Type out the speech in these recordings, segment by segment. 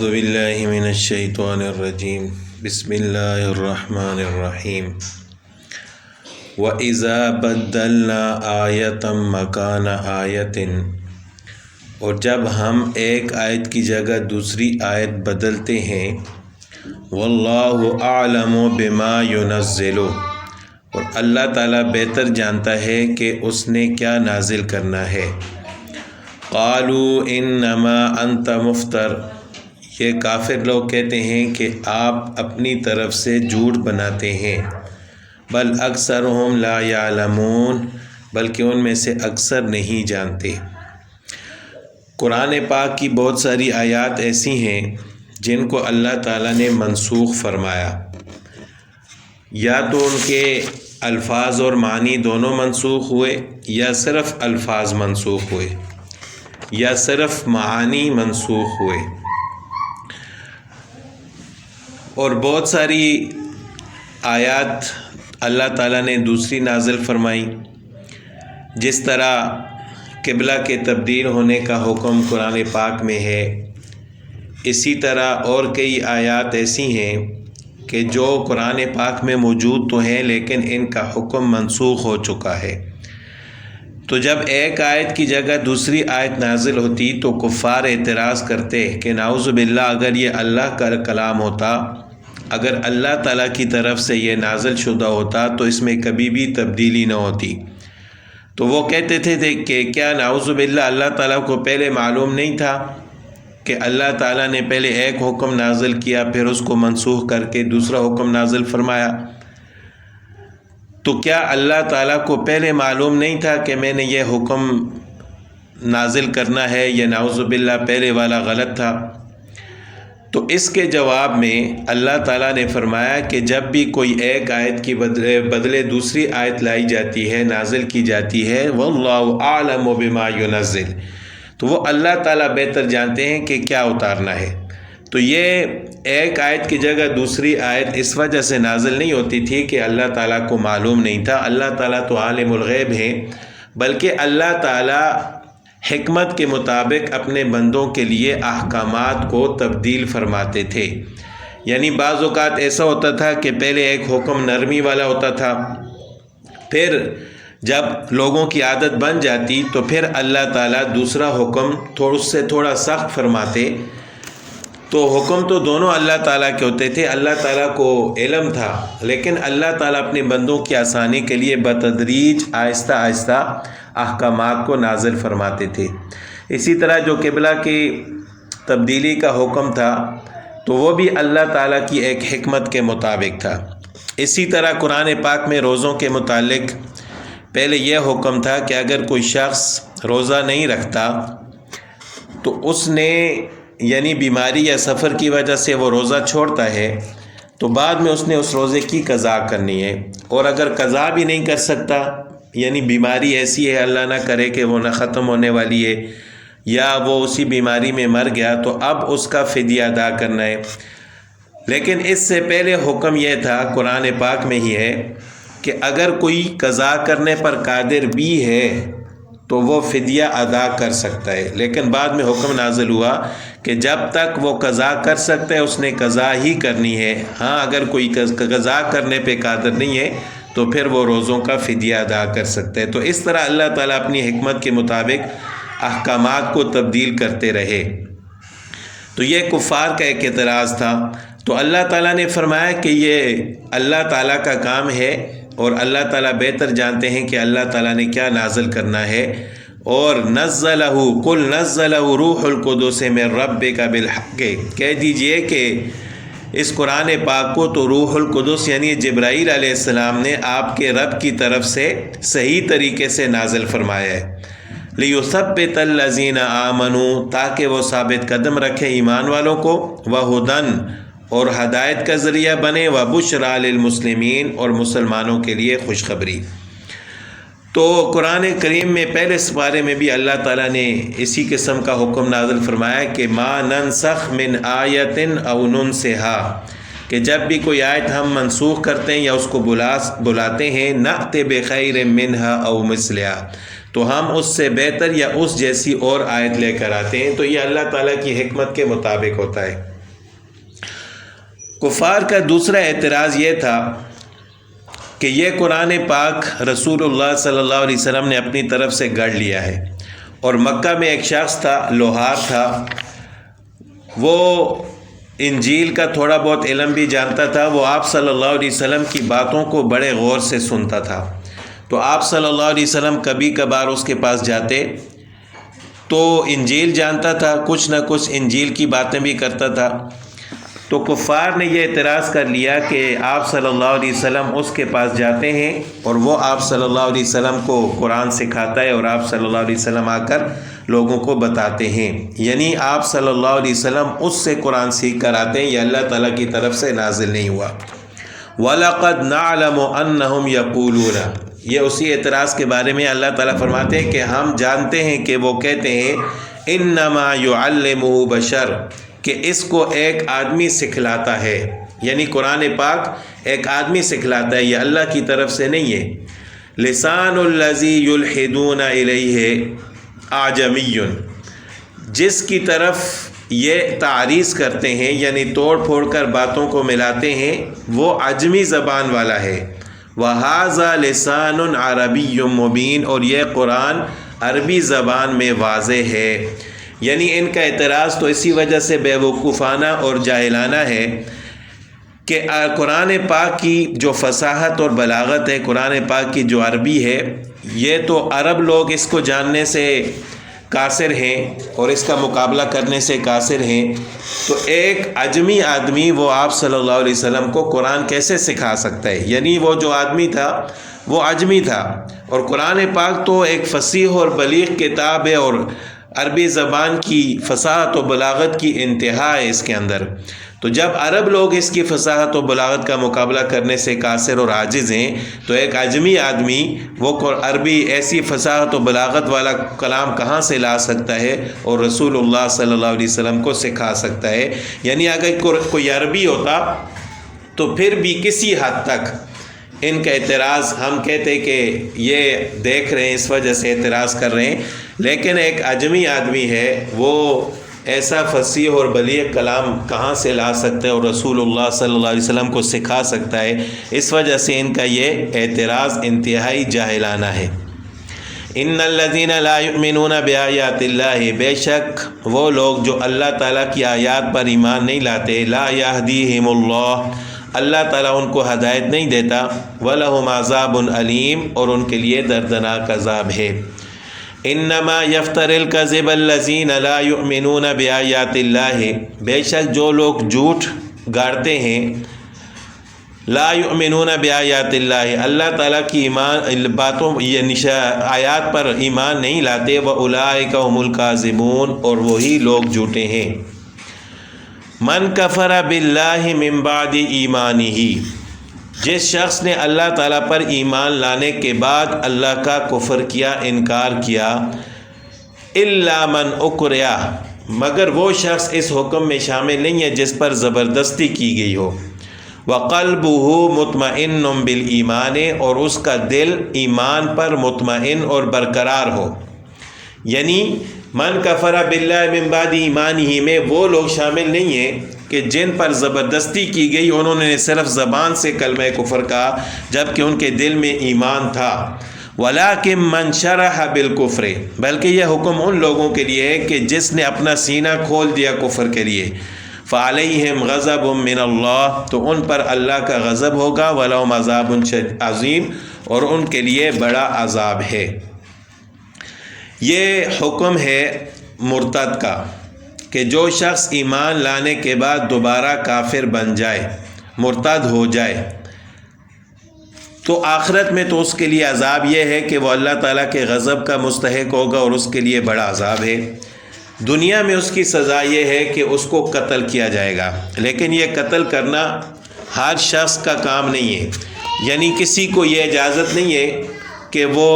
اعوذ باللہ من الشیطان الرجیم بسم اللہ الرحمن الرحیم وَإِذَا بَدَّلْنَا آیَةً مَكَانَ آیَةٍ، اور جب ہم ایک آیت کی جگہ دوسری آیت بدلتے ہیں، وَاللَّهُ أَعْلَمُ بِمَا يُنَزِّلُ، اور اللہ تعالیٰ بہتر جانتا ہے کہ اس نے کیا نازل کرنا ہے۔ قَالُوا إِنَّمَا أَنْتَ مُفْتَرٍ، یہ کافر لوگ کہتے ہیں کہ آپ اپنی طرف سے جھوٹ بناتے ہیں۔ بل اکثرهم لا يعلمون، بلکہ ان میں سے اکثر نہیں جانتے۔ قرآن پاک کی بہت ساری آیات ایسی ہیں جن کو اللہ تعالیٰ نے منسوخ فرمایا، یا تو ان کے الفاظ اور معنی دونوں منسوخ ہوئے، یا صرف الفاظ منسوخ ہوئے، یا صرف معانی منسوخ ہوئے، اور بہت ساری آیات اللہ تعالیٰ نے دوسری نازل فرمائی، جس طرح قبلہ کے تبدیل ہونے کا حکم قرآن پاک میں ہے۔ اسی طرح اور کئی آیات ایسی ہیں کہ جو قرآن پاک میں موجود تو ہیں لیکن ان کا حکم منسوخ ہو چکا ہے۔ تو جب ایک آیت کی جگہ دوسری آیت نازل ہوتی تو کفار اعتراض کرتے کہ نعوذ باللہ، اگر یہ اللہ کا کلام ہوتا، اگر اللہ تعالیٰ کی طرف سے یہ نازل شدہ ہوتا تو اس میں کبھی بھی تبدیلی نہ ہوتی۔ تو وہ کہتے تھے کہ کیا نعوذ باللہ اللہ تعالیٰ کو پہلے معلوم نہیں تھا کہ اللہ تعالیٰ نے پہلے ایک حکم نازل کیا، پھر اس کو منسوخ کر کے دوسرا حکم نازل فرمایا؟ تو کیا اللہ تعالیٰ کو پہلے معلوم نہیں تھا کہ میں نے یہ حکم نازل کرنا ہے، یا نعوذ باللہ پہلے والا غلط تھا؟ تو اس کے جواب میں اللہ تعالیٰ نے فرمایا کہ جب بھی کوئی ایک آیت کی بدلے دوسری آیت لائی جاتی ہے، نازل کی جاتی ہے، وَاللَّهُ أَعْلَمُ بِمَا يُنَزِّلُ، تو وہ اللہ تعالیٰ بہتر جانتے ہیں کہ کیا اتارنا ہے۔ تو یہ ایک آیت کی جگہ دوسری آیت اس وجہ سے نازل نہیں ہوتی تھی کہ اللہ تعالیٰ کو معلوم نہیں تھا۔ اللہ تعالیٰ تو عالم الغیب ہیں، بلکہ اللہ تعالیٰ حکمت کے مطابق اپنے بندوں کے لیے احکامات کو تبدیل فرماتے تھے۔ یعنی بعض اوقات ایسا ہوتا تھا کہ پہلے ایک حکم نرمی والا ہوتا تھا، پھر جب لوگوں کی عادت بن جاتی تو پھر اللہ تعالیٰ دوسرا حکم اس سے تھوڑا سخت فرماتے۔ تو حکم تو دونوں اللہ تعالیٰ کے ہوتے تھے، اللہ تعالیٰ کو علم تھا، لیکن اللہ تعالیٰ اپنے بندوں کی آسانی کے لیے بتدریج آہستہ آہستہ احکامات کو نازل فرماتے تھے۔ اسی طرح جو قبلہ کی تبدیلی کا حکم تھا تو وہ بھی اللہ تعالیٰ کی ایک حکمت کے مطابق تھا۔ اسی طرح قرآن پاک میں روزوں کے متعلق پہلے یہ حکم تھا کہ اگر کوئی شخص روزہ نہیں رکھتا تو اس نے یعنی بیماری یا سفر کی وجہ سے وہ روزہ چھوڑتا ہے تو بعد میں اس نے اس روزے کی قضا کرنی ہے، اور اگر قضا بھی نہیں کر سکتا، یعنی بیماری ایسی ہے اللہ نہ کرے کہ وہ نہ ختم ہونے والی ہے، یا وہ اسی بیماری میں مر گیا، تو اب اس کا فدیہ ادا کرنا ہے۔ لیکن اس سے پہلے حکم یہ تھا، قرآن پاک میں ہی ہے، کہ اگر کوئی قضا کرنے پر قادر بھی ہے تو وہ فدیہ ادا کر سکتا ہے۔ لیکن بعد میں حکم نازل ہوا کہ جب تک وہ قضا کر سکتا ہے اس نے قضا ہی کرنی ہے۔ ہاں، اگر کوئی قضا کرنے پہ قادر نہیں ہے تو پھر وہ روزوں کا فدیہ ادا کر سکتا ہے۔ تو اس طرح اللہ تعالیٰ اپنی حکمت کے مطابق احکامات کو تبدیل کرتے رہے۔ تو یہ کفار کا ایک اعتراض تھا۔ تو اللہ تعالیٰ نے فرمایا کہ یہ اللہ تعالیٰ کا کام ہے، اور اللہ تعالیٰ بہتر جانتے ہیں کہ اللہ تعالیٰ نے کیا نازل کرنا ہے۔ اور نزلہ قل نزلہ روح القدس من ربک بالحق، کہہ دیجئے کہ اس قرآن پاک کو تو روح القدس یعنی جبرائیل علیہ السلام نے آپ کے رب کی طرف سے صحیح طریقے سے نازل فرمایا ہے۔ لیثبت الذین آمنوا، تاکہ وہ ثابت قدم رکھے ایمان والوں کو، وہدن، اور ہدایت کا ذریعہ بنے، وبشریٰ للمسلمین، اور مسلمانوں کے لیے خوشخبری۔ تو قرآن کریم میں پہلے سپارے میں بھی اللہ تعالیٰ نے اسی قسم کا حکم نازل فرمایا کہ ما ننسخ من آیت او ننسہا، کہ جب بھی کوئی آیت ہم منسوخ کرتے ہیں یا اس کو بلاتے ہیں، نأت بخیر منہا او مثلہا، تو ہم اس سے بہتر یا اس جیسی اور آیت لے کر آتے ہیں، تو یہ اللہ تعالیٰ کی حکمت کے مطابق ہوتا ہے۔ کفار کا دوسرا اعتراض یہ تھا کہ یہ قرآن پاک رسول اللہ صلی اللہ علیہ وسلم نے اپنی طرف سے گڑھ لیا ہے، اور مکہ میں ایک شخص تھا، لوہار تھا، وہ انجیل کا تھوڑا بہت علم بھی جانتا تھا، وہ آپ صلی اللہ علیہ وسلم کی باتوں کو بڑے غور سے سنتا تھا۔ تو آپ صلی اللہ علیہ وسلم کبھی کبھار اس کے پاس جاتے تو انجیل جانتا تھا، کچھ نہ کچھ انجیل کی باتیں بھی کرتا تھا۔ تو کفار نے یہ اعتراض کر لیا کہ آپ صلی اللہ علیہ وسلم اس کے پاس جاتے ہیں اور وہ آپ صلی اللہ علیہ وسلم کو قرآن سکھاتا ہے، اور آپ صلی اللہ علیہ وسلم آ کر لوگوں کو بتاتے ہیں، یعنی آپ صلی اللہ علیہ وسلم اس سے قرآن سیکھ کر آتے ہیں، یہ اللہ تعالیٰ کی طرف سے نازل نہیں ہوا۔ وَلَقَدْ نَعْلَمُ أَنَّهُمْ يَقُولُونَ، یہ اسی اعتراض کے بارے میں اللہ تعالیٰ فرماتے ہیں کہ ہم جانتے ہیں کہ وہ کہتے ہیں إِنَّمَا يُعَلِّمُهُ بَشَرٌ، کہ اس کو ایک آدمی سکھلاتا ہے، یعنی قرآن پاک ایک آدمی سکھلاتا ہے، یہ اللہ کی طرف سے نہیں ہے۔ لسان الذی یلحدون الیہ اعجمی، جس کی طرف یہ تعریض کرتے ہیں یعنی توڑ پھوڑ کر باتوں کو ملاتے ہیں، وہ عجمی زبان والا ہے۔ وَهَذَا لِسَانٌ عَرَبِيٌّ مُبِينٌ، اور یہ قرآن عربی زبان میں واضح ہے۔ یعنی ان کا اعتراض تو اسی وجہ سے بے وقوفانہ اور جاہلانہ ہے کہ قرآن پاک کی جو فصاحت اور بلاغت ہے، قرآن پاک کی جو عربی ہے، یہ تو عرب لوگ اس کو جاننے سے قاصر ہیں اور اس کا مقابلہ کرنے سے قاصر ہیں، تو ایک عجمی آدمی وہ آپ صلی اللہ علیہ وسلم کو قرآن کیسے سکھا سکتا ہے؟ یعنی وہ جو آدمی تھا وہ عجمی تھا، اور قرآن پاک تو ایک فصیح اور بلیغ کتاب ہے، اور عربی زبان کی فصاحت و بلاغت کی انتہا ہے اس کے اندر۔ تو جب عرب لوگ اس کی فصاحت و بلاغت کا مقابلہ کرنے سے قاصر اور عاجز ہیں، تو ایک عجمی آدمی وہ عربی ایسی فصاحت و بلاغت والا کلام کہاں سے لا سکتا ہے اور رسول اللہ صلی اللہ علیہ وسلم کو سکھا سکتا ہے؟ یعنی اگر کوئی عربی ہوتا تو پھر بھی کسی حد تک ان کا اعتراض ہم کہتے کہ یہ دیکھ رہے ہیں اس وجہ سے اعتراض کر رہے ہیں، لیکن ایک عجمی آدمی ہے، وہ ایسا فصیح اور بلیغ کلام کہاں سے لا سکتا ہے اور رسول اللہ صلی اللہ علیہ وسلم کو سکھا سکتا ہے؟ اس وجہ سے ان کا یہ اعتراض انتہائی جاہلانہ ہے۔ ان الذین لا یؤمنون بآیات اللہ، بے شک وہ لوگ جو اللہ تعالیٰ کی آیات پر ایمان نہیں لاتے، لا یہدیہم اللہ، اللہ تعالیٰ ان کو ہدایت نہیں دیتا، وَلَهُمْ عَذَابٌ علیم، اور ان کے لیے دردناک عذاب ہے۔ انما یفتر الکذب الذین لا یؤمنون بآیات اللہ، بے شک جو لوگ جھوٹ گاڑتے ہیں، لا یؤمنون بآیات اللہ، اللہ تعالیٰ کی ایمان باتوں آیات پر ایمان نہیں لاتے، وَأُولَئِكَ هُمُ الْكَاذِبُونَ، اور وہی لوگ جھوٹے ہیں۔ من کفر باللہ من بعد ایمانہ، جس شخص نے اللہ تعالیٰ پر ایمان لانے کے بعد اللہ کا کفر کیا، انکار کیا، الا من اکرہ، مگر وہ شخص اس حکم میں شامل نہیں ہے جس پر زبردستی کی گئی ہو، وقلبہ مطمئن بالایمان، اور اس کا دل ایمان پر مطمئن اور برقرار ہو۔ یعنی من کفر باللہ من بعد ایمانہ میں وہ لوگ شامل نہیں ہیں کہ جن پر زبردستی کی گئی، انہوں نے صرف زبان سے کلمہ کفر کہا جبکہ ان کے دل میں ایمان تھا۔ ولیکن من شرح بالکفر، بلکہ یہ حکم ان لوگوں کے لیے ہے کہ جس نے اپنا سینہ کھول دیا کفر کے لیے، فعلیہم غضب من اللہ، تو ان پر اللہ کا غضب ہوگا، ولہم عذاب عظیم، اور ان کے لیے بڑا عذاب ہے۔ یہ حکم ہے مرتد کا کہ جو شخص ایمان لانے کے بعد دوبارہ کافر بن جائے، مرتد ہو جائے، تو آخرت میں تو اس کے لیے عذاب یہ ہے کہ وہ اللہ تعالیٰ کے غضب کا مستحق ہوگا اور اس کے لیے بڑا عذاب ہے۔ دنیا میں اس کی سزا یہ ہے کہ اس کو قتل کیا جائے گا، لیکن یہ قتل کرنا ہر شخص کا کام نہیں ہے، یعنی کسی کو یہ اجازت نہیں ہے کہ وہ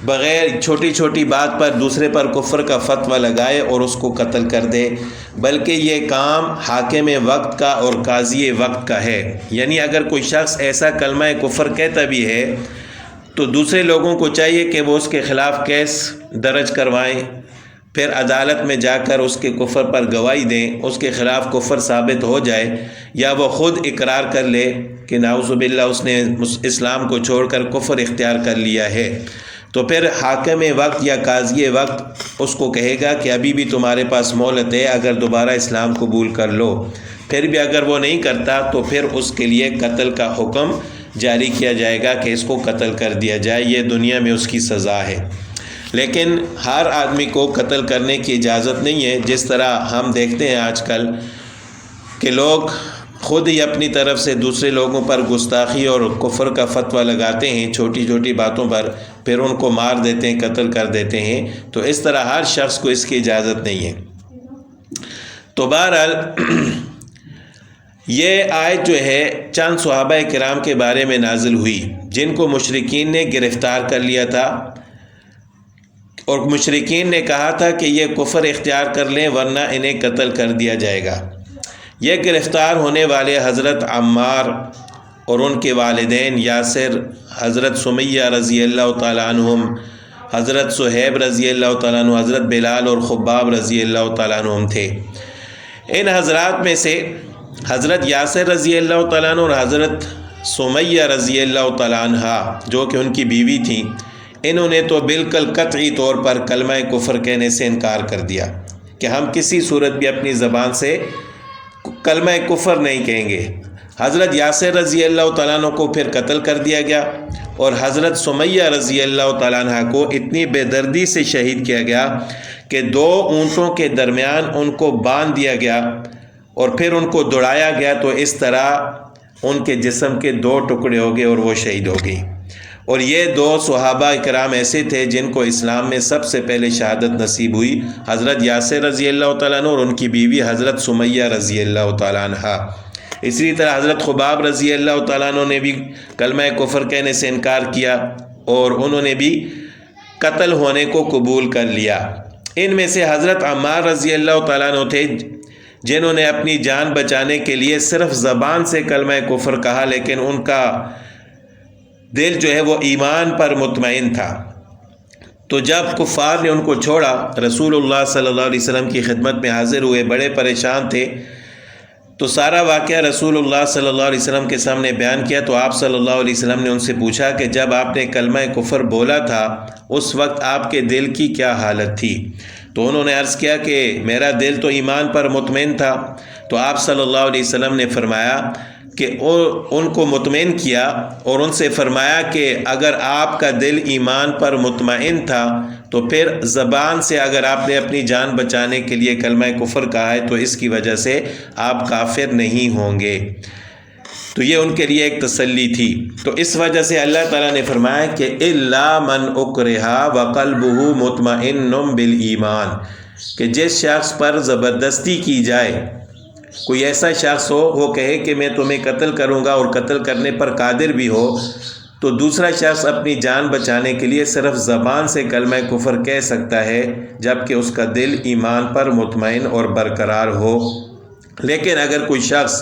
بغیر چھوٹی چھوٹی بات پر دوسرے پر کفر کا فتویٰ لگائے اور اس کو قتل کر دے، بلکہ یہ کام حاکم وقت کا اور قاضی وقت کا ہے۔ یعنی اگر کوئی شخص ایسا کلمہ کفر کہتا بھی ہے تو دوسرے لوگوں کو چاہیے کہ وہ اس کے خلاف کیس درج کروائیں، پھر عدالت میں جا کر اس کے کفر پر گواہی دیں، اس کے خلاف کفر ثابت ہو جائے، یا وہ خود اقرار کر لے کہ نعوذ باللہ اس نے اسلام کو چھوڑ کر کفر اختیار کر لیا ہے، تو پھر حاکم وقت یا قاضی وقت اس کو کہے گا کہ ابھی بھی تمہارے پاس مہلت ہے، اگر دوبارہ اسلام قبول کر لو۔ پھر بھی اگر وہ نہیں کرتا تو پھر اس کے لیے قتل کا حکم جاری کیا جائے گا کہ اس کو قتل کر دیا جائے، یہ دنیا میں اس کی سزا ہے۔ لیکن ہر آدمی کو قتل کرنے کی اجازت نہیں ہے، جس طرح ہم دیکھتے ہیں آج کل کہ لوگ خود ہی اپنی طرف سے دوسرے لوگوں پر گستاخی اور کفر کا فتویٰ لگاتے ہیں چھوٹی چھوٹی باتوں پر، پھر ان کو مار دیتے ہیں، قتل کر دیتے ہیں۔ تو اس طرح ہر شخص کو اس کی اجازت نہیں ہے۔ تو بہرحال یہ آیت جو ہے چند صحابہ کرام کے بارے میں نازل ہوئی جن کو مشرکین نے گرفتار کر لیا تھا، اور مشرکین نے کہا تھا کہ یہ کفر اختیار کر لیں ورنہ انہیں قتل کر دیا جائے گا۔ یہ گرفتار ہونے والے حضرت عمار اور ان کے والدین یاسر، حضرت سمیہ رضی اللہ تعالیٰ عنہم، حضرت صہیب رضی اللہ تعالیٰ عنہ، حضرت بلال اور خباب رضی اللہ تعالیٰ عنہم تھے۔ ان حضرات میں سے حضرت یاسر رضی اللہ تعالیٰ عنہ اور حضرت سمیہ رضی اللہ تعالیٰ عنہ جو کہ ان کی بیوی تھیں، انہوں نے تو بالکل قطعی طور پر کلمہ کفر کہنے سے انکار کر دیا کہ ہم کسی صورت بھی اپنی زبان سے کلمہ کفر نہیں کہیں گے۔ حضرت یاسر رضی اللہ تعالیٰ عنہ کو پھر قتل کر دیا گیا، اور حضرت سمیہ رضی اللہ تعالیٰ عنہ کو اتنی بے دردی سے شہید کیا گیا کہ 2 اونٹوں کے درمیان ان کو باندھ دیا گیا اور پھر ان کو دوڑایا گیا، تو اس طرح ان کے جسم کے 2 ٹکڑے ہو گئے اور وہ شہید ہو گئی۔ اور یہ 2 صحابہ کرام ایسے تھے جن کو اسلام میں سب سے پہلے شہادت نصیب ہوئی، حضرت یاسر رضی اللہ تعالیٰ عنہ اور ان کی بیوی حضرت سمیہ رضی اللہ تعالیٰ عنہ۔ اسی طرح حضرت خباب رضی اللہ تعالیٰ عنہ نے بھی کلمہ کفر کہنے سے انکار کیا اور انہوں نے بھی قتل ہونے کو قبول کر لیا۔ ان میں سے حضرت عمار رضی اللہ تعالیٰ عنہ تھے جنہوں نے اپنی جان بچانے کے لیے صرف زبان سے کلمہ کفر کہا، لیکن ان کا دل جو ہے وہ ایمان پر مطمئن تھا۔ تو جب کفار نے ان کو چھوڑا، رسول اللہ صلی اللہ علیہ وسلم کی خدمت میں حاضر ہوئے، بڑے پریشان تھے، تو سارا واقعہ رسول اللہ صلی اللہ علیہ وسلم کے سامنے بیان کیا۔ تو آپ صلی اللہ علیہ وسلم نے ان سے پوچھا کہ جب آپ نے کلمہ کفر بولا تھا اس وقت آپ کے دل کی کیا حالت تھی؟ تو انہوں نے عرض کیا کہ میرا دل تو ایمان پر مطمئن تھا۔ تو آپ صلی اللہ علیہ وسلم نے فرمایا کہ ان کو مطمئن کیا اور ان سے فرمایا کہ اگر آپ کا دل ایمان پر مطمئن تھا تو پھر زبان سے اگر آپ نے اپنی جان بچانے کے لیے کلمہ کفر کہا ہے تو اس کی وجہ سے آپ کافر نہیں ہوں گے۔ تو یہ ان کے لیے ایک تسلی تھی۔ تو اس وجہ سے اللہ تعالیٰ نے فرمایا کہ الا من اکرہ وقلبہ مطمئن بالایمان، کہ جس شخص پر زبردستی کی جائے، کوئی ایسا شخص ہو وہ کہے کہ میں تمہیں قتل کروں گا اور قتل کرنے پر قادر بھی ہو، تو دوسرا شخص اپنی جان بچانے کے لیے صرف زبان سے کلمہ کفر کہہ سکتا ہے جبکہ اس کا دل ایمان پر مطمئن اور برقرار ہو۔ لیکن اگر کوئی شخص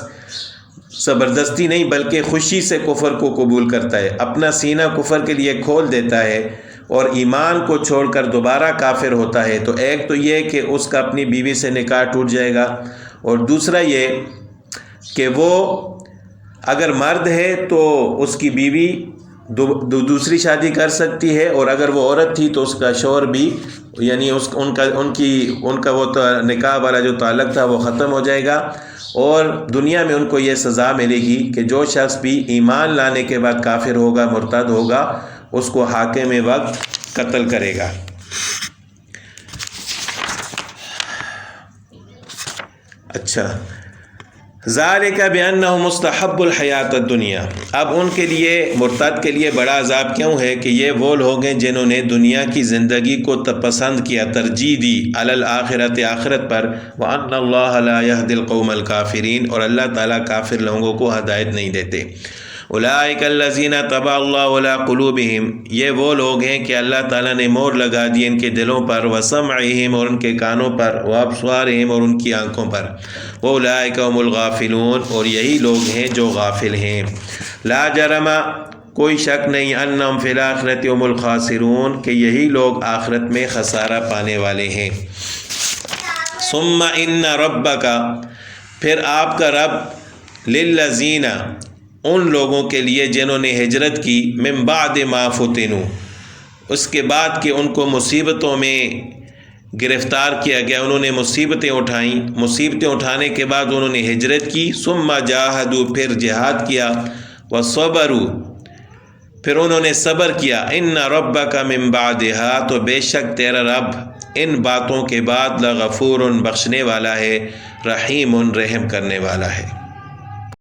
زبردستی نہیں بلکہ خوشی سے کفر کو قبول کرتا ہے، اپنا سینہ کفر کے لیے کھول دیتا ہے اور ایمان کو چھوڑ کر دوبارہ کافر ہوتا ہے، تو ایک تو یہ کہ اس کا اپنی بیوی سے نکاح ٹوٹ جائے گا، اور دوسرا یہ کہ وہ اگر مرد ہے تو اس کی بیوی دوسری شادی کر سکتی ہے، اور اگر وہ عورت تھی تو اس کا شوہر بھی، یعنی ان کا وہ نکاح والا جو تعلق تھا وہ ختم ہو جائے گا، اور دنیا میں ان کو یہ سزا ملے گی کہ جو شخص بھی ایمان لانے کے بعد کافر ہوگا، مرتد ہوگا، اس کو حاکم وقت قتل کرے گا۔ اچھا، ذالک بانہ مستحب الحیات الدنیا، اب ان کے لیے مرتد کے لیے بڑا عذاب کیوں ہے کہ یہ وہ لوگ ہیں جنہوں نے دنیا کی زندگی کو پسند کیا، ترجیح دی علی الآخرت، آخرت پر، وان اللہ لا یہدی القوم الکافرین، اور اللہ تعالیٰ کافر لوگوں کو ہدایت نہیں دیتے۔ اولئک الذین طبع اللہ علی قلوبہم، یہ وہ لوگ ہیں کہ اللہ تعالیٰ نے مہر لگا دی ان کے دلوں پر، وسمعہم، اور ان کے کانوں پر، وابصارہم، اور ان کی آنکھوں پر، واولئک هم الغافلون، اور یہی لوگ ہیں جو غافل ہیں۔ لا جرم، کوئی شک نہیں انہم فی الآخرۃ هم الخاسرون کہ یہی لوگ آخرت میں خسارہ پانے والے ہیں۔ ثم ان ربک پھر آپ کا رب للذین ان لوگوں کے لیے جنہوں نے ہجرت کی من بعد ما فتنوا اس کے بعد کہ ان کو مصیبتوں میں گرفتار کیا گیا، انہوں نے مصیبتیں اٹھائیں، مصیبتیں اٹھانے کے بعد انہوں نے ہجرت کی، ثم جاہدوا پھر جہاد کیا، وصبروا پھر انہوں نے صبر کیا، ان ربک من بعدها تو بے شک تیرا رب ان باتوں کے بعد لغفور بخشنے والا ہے، رحیم رحم کرنے والا ہے۔